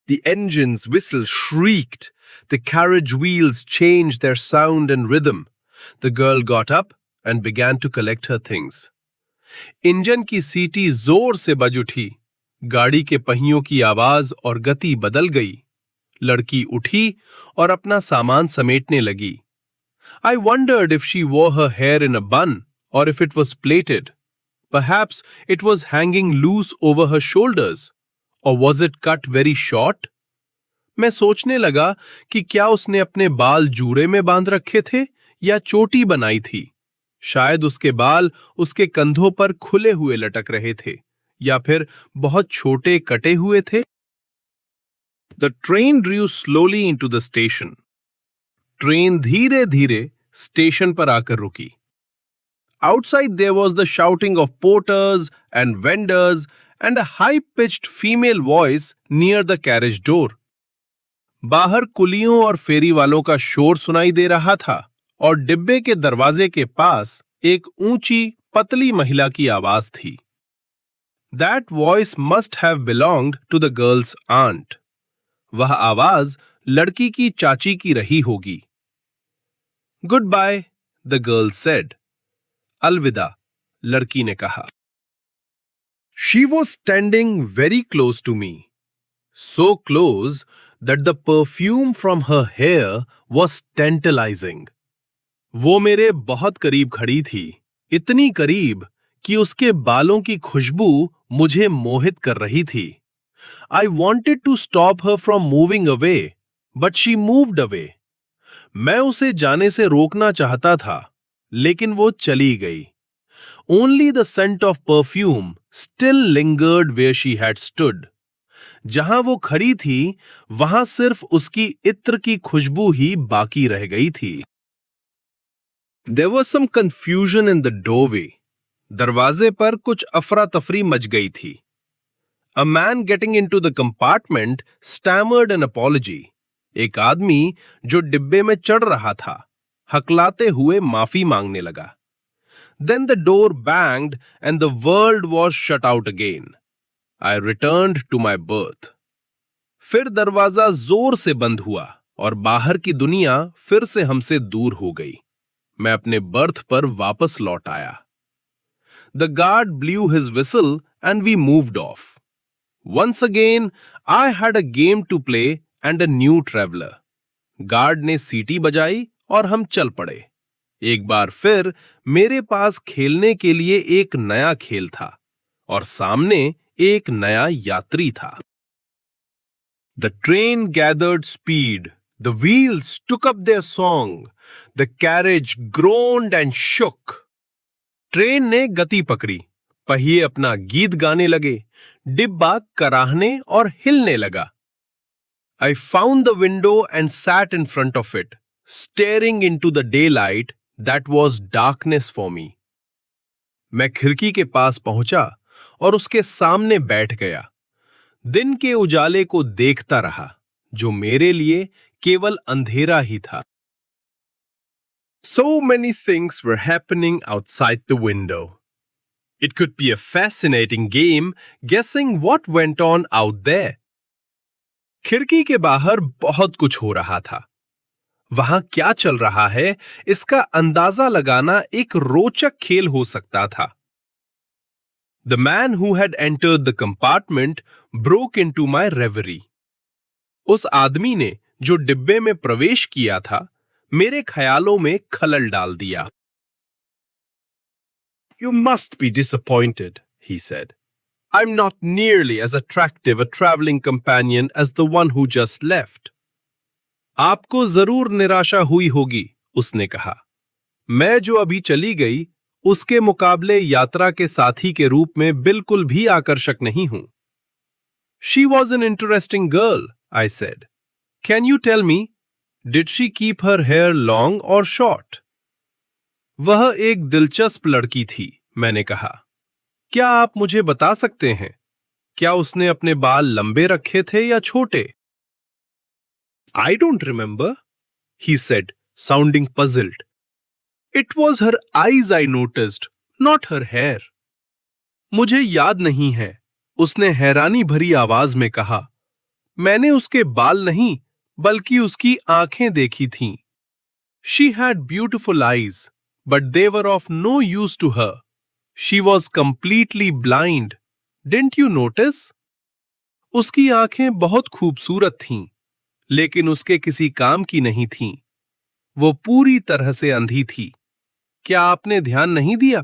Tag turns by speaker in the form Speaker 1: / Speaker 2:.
Speaker 1: The engine's whistle shrieked. The carriage wheels changed their sound and rhythm. The girl got up and began to collect her things. Engine की सीटी जोर से बज उठी. गाड़ी के पहियों की आवाज और गति बदल गई. लड़की उठी और अपना सामान समेटने लगी. I wondered if she wore her hair in a bun or if it was plaited. Perhaps it was hanging loose over her shoulders. Or was it cut very short? मैं सोचने लगा कि क्या उसने अपने बाल जूड़े में बांध रखे थे या चोटी बनाई थी. शायद उसके बाल उसके कंधों पर खुले हुए लटक रहे थे या फिर बहुत छोटे कटे हुए थे. The train drew slowly into the station. Train धीरे धीरे स्टेशन पर आकर रुकी. Outside there was the shouting of porters and vendors and a high-pitched female voice near the carriage door. बाहर कुलियों और फेरी वालों का शोर सुनाई दे रहा था और डिब्बे के दरवाजे के पास एक ऊंची पतली महिला की आवाज थी. That voice must have belonged to the girl's aunt. वह आवाज लड़की की चाची की रही होगी. Goodbye, the girl said. अलविदा, लड़की ने कहा. She was standing very close to me. So close that the perfume from her hair was tantalizing. वो मेरे बहुत करीब खड़ी थी, इतनी करीब कि उसके बालों की खुशबू मुझे मोहित कर रही थी. I wanted to stop her from moving away, but she moved away. मैं उसे जाने से रोकना चाहता था, लेकिन वो चली गई. Only the scent of perfume still lingered where she had stood. जहां वो खड़ी थी, वहां सिर्फ उसकी इत्र की खुशबू ही बाकी रह गई थी. There was some confusion in the doorway. दरवाजे पर कुछ अफरा तफरी मच गई थी. A man getting into the compartment stammered an apology. एक आदमी जो डिब्बे में चढ़ रहा था, हकलाते हुए माफी मांगने लगा. Then the door banged and the world was shut out again. I returned to my berth. फिर दरवाजा जोर से बंद हुआ और बाहर की दुनिया फिर से हमसे दूर हो गई. मैं अपने बर्थ पर वापस लौट आया. The guard blew his whistle and we moved off. Once again, I had a game to play and a new traveler. Guard ने सीटी बजाई और हम चल पड़े. एक बार फिर मेरे पास खेलने के लिए एक नया खेल था और सामने एक नया यात्री था. The train gathered speed. The wheels took up their song. The carriage groaned and shook. Train ने गति पकड़ी. पहिए अपना गीत गाने लगे. डिब्बा कराहने और हिलने लगा. I found the window and sat in front of it, staring into the daylight that was darkness for me. मैं खिड़की के पास पहुंचा और उसके सामने बैठ गया. दिन के उजाले को देखता रहा, जो मेरे लिए केवल अंधेरा ही था. So many things were happening outside the window. It could be a fascinating game guessing what went on out there. खिड़की के बाहर बहुत कुछ हो रहा था. वहां क्या चल रहा है, इसका अंदाजा लगाना एक रोचक खेल हो सकता था. The man who had entered the compartment broke into my reverie. उस आदमी ने जो डिब्बे में प्रवेश किया था, मेरे ख्यालों में खलल डाल दिया. You must be disappointed, he said. I'm not nearly as attractive a traveling companion as the one who just left. आपको जरूर निराशा हुई होगी, उसने कहा. मैं जो अभी चली गई, उसके मुकाबले यात्रा के साथी के रूप में बिल्कुल भी आकर्षक नहीं हूं. She was an interesting girl, I said. Can you tell me, did she keep her hair long or short? वह एक दिलचस्प लड़की थी, मैंने कहा. क्या आप मुझे बता सकते हैं, क्या उसने अपने बाल लंबे रखे थे या छोटे? I don't remember, he said, sounding puzzled. It was her eyes I noticed, not her hair. मुझे याद नहीं है, उसने हैरानी भरी आवाज में कहा. मैंने उसके बाल नहीं बल्कि उसकी आंखें देखी थीं। She had beautiful eyes, but they were of no use to her. She was completely blind. Didn't you notice? उसकी आंखें बहुत खूबसूरत थीं, लेकिन उसके किसी काम की नहीं थीं। वो पूरी तरह से अंधी थी। क्या आपने ध्यान नहीं दिया?